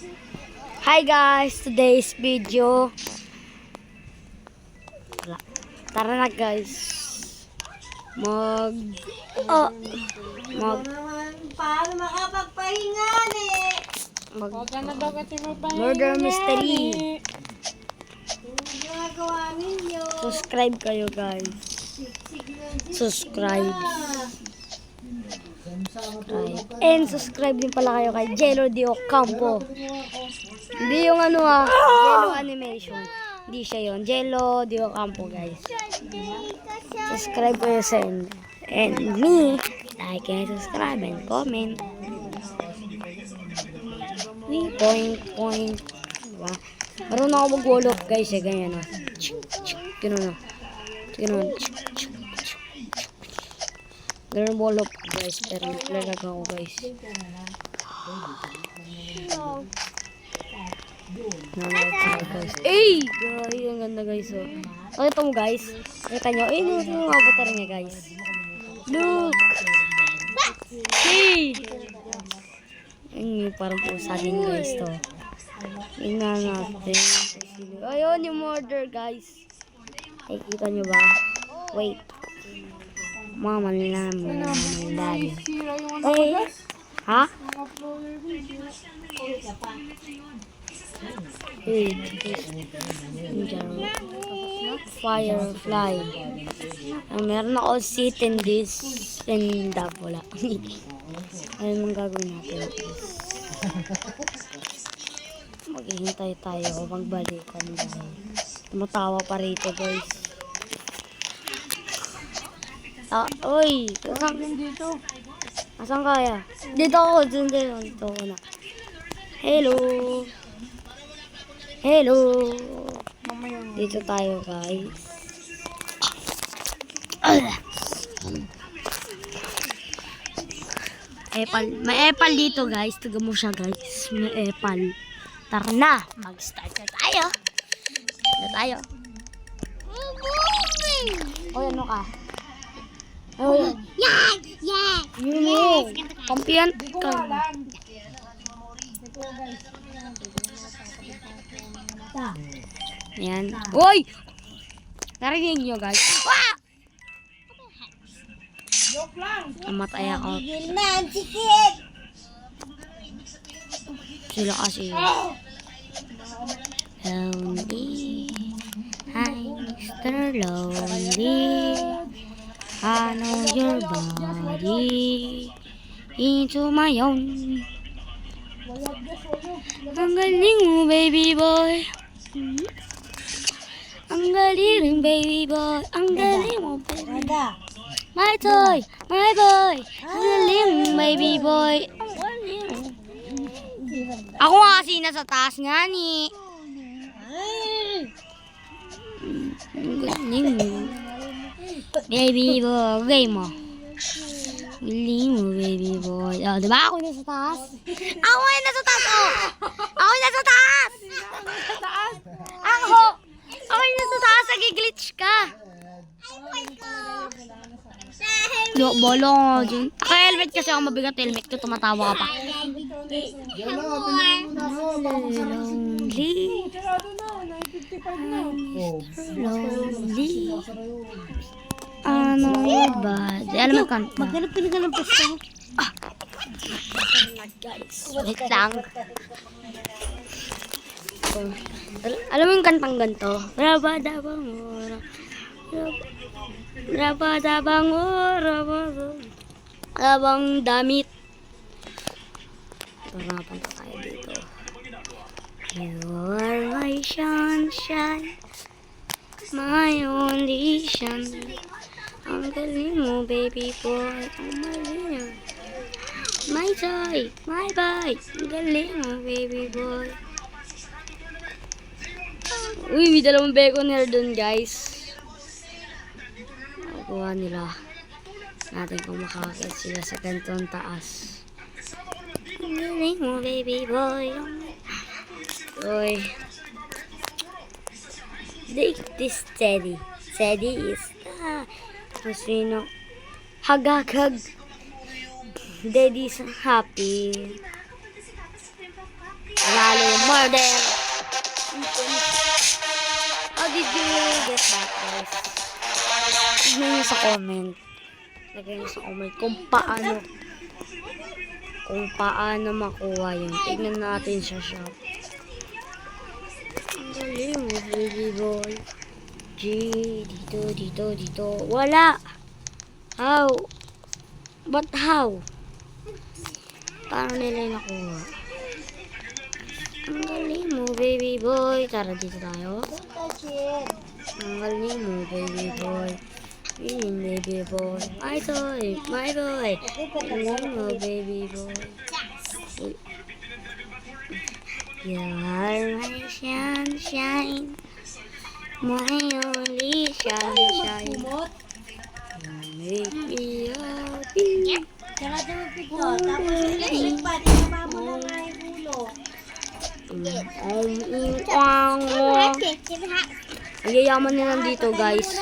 Hi guys, today's video. Tara na guys. Paano makapagpahinga Murder mystery. ginagawa ninyo? Subscribe kayo guys. Subscribe. And subscribe din pala kayo kay Jello Di Ocampo. Hindi yung Jello Animation. Hindi siya yun. Jello Di Ocampo guys. Subscribe kayo sa and me. Like and subscribe and comment. Point. Diba? Marunong ako mag-wall up guys eh. Ganyan o. Ganun. Ganun wall up guys. Pero naglalag ako guys. Ay! Guys, ang ganda guys oh. Nakita mo guys? Nakita nyo? Ay, yung avatar niya guys. Look! Hey! Ayun, parang pusa din guys to. Tingnan natin. Ayun yung murder guys. Ay, kita nyo ba? Wait. Mamalam. Ay, ha? Wait. Firefly. Meron ako sit in this and wala. Ano mong gagawin natin? Maghihintay tayo magbalikan dahil tumatawa pa rito guys. Uy! Asan kaya? Dito ako. Dito ako na. Hello! Dito tayo guys. May epal dito guys. Taga mo siya guys. May epal. Tara na. Mag-start na tayo. Oy, ano ka? Oh, yes. Kampiyan ka. Yan. Uy! Narinig nyo guys. Ah! Namatay ako. Sila kasi. Lonely. Hi, Mr. Lonely. I know your body into my own. Ang galing mo, baby boy. Ang galing, baby boy. Ang galing mo, baby boy. My toy, my boy. Ang galing, baby boy. Ang galing. Ako nga kasi nasa taas nga ni. Ang galing mo. Baby boy, game mo. Galing mo, baby boy. Oh, diba ako nasa taas? Ako yung nasa taas, oh! Ako yung nasa taas! Ako yung nasa taas, nag-glitch ka. Bolo nga dyan. Helmet kasi ako mabigat helmet ko, tumatawa ka pa. Lonely. Ano yung bad? Alam mo kanta? Maghanap ka na ng pasta. Wait lang. Alam mo yung kantang ganito? Rabang damit. Tarapan pa tayo dito. You are my sunshine, my only sunshine. Ang galing mo, baby boy. Ang galing. My toy, my boy. Ang galing mo, baby boy. Uy, may dalawang bacon hair dun, guys. Nakuha nila. Natin kung makakakit sila sa gantong taas. Ang galing mo, baby boy. Uy. Take this steady. Steady is Masino. Hug. Daddy's happy. Panalo murder. How did you get that, guys? Tignan nyo sa comment. Lagay nyo sa comment kung paano makuha yun. Tignan natin sa shop. Ang galing mo, baby boy. G, dito. Wala. How? But how? Paano nila nakuha? Ang galing mo, baby boy. Tara, dito tayo. Don't touch it. Ang galing mo, baby boy. Baby boy. My boy. Ang galing mo, baby boy. You are my sunshine. My only sunshine. Kumot. You make me happy. Sarado mo pito. Tapos electric pa. Tinama mo na nga yung ulo. Ang yayaman nila dito, guys.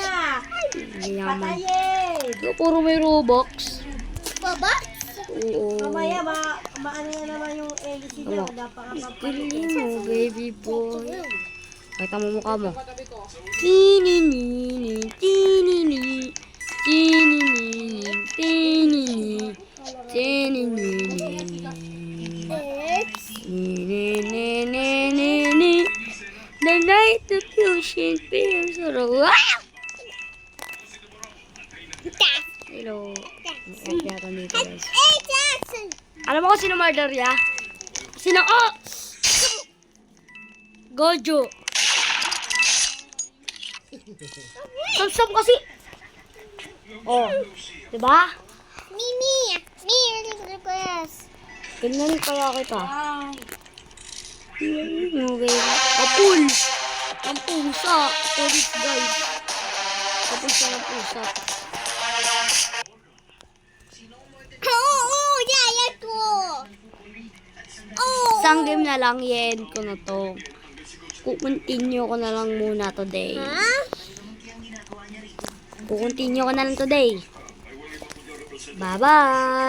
Ang yayaman. Patayin. Ito, puro may Robux. Baba? Oo. Mamaya, maano na naman yung LC niya. Tama. Napakapapalit. Galing mo, baby boy. Kita mo mukha mo. Tinini, tinini, tinini, tinini, tinini. Ni. The night the ocean feels so wow. Hello. Nagkakita dito, guys. Alam mo kung sino murder ya? Sino? Oh! Gojo. Stop kasi. Oh. Diba? Mimi request. Ganyan kaya kita. Apul! Ang pusa! Police, guys. Apul siya ng pusa. Yaya ko. Isang game na lang, i-end ko na to. Kukontinue ko na lang muna today. Kukontinue ko na lang today. Bye-bye!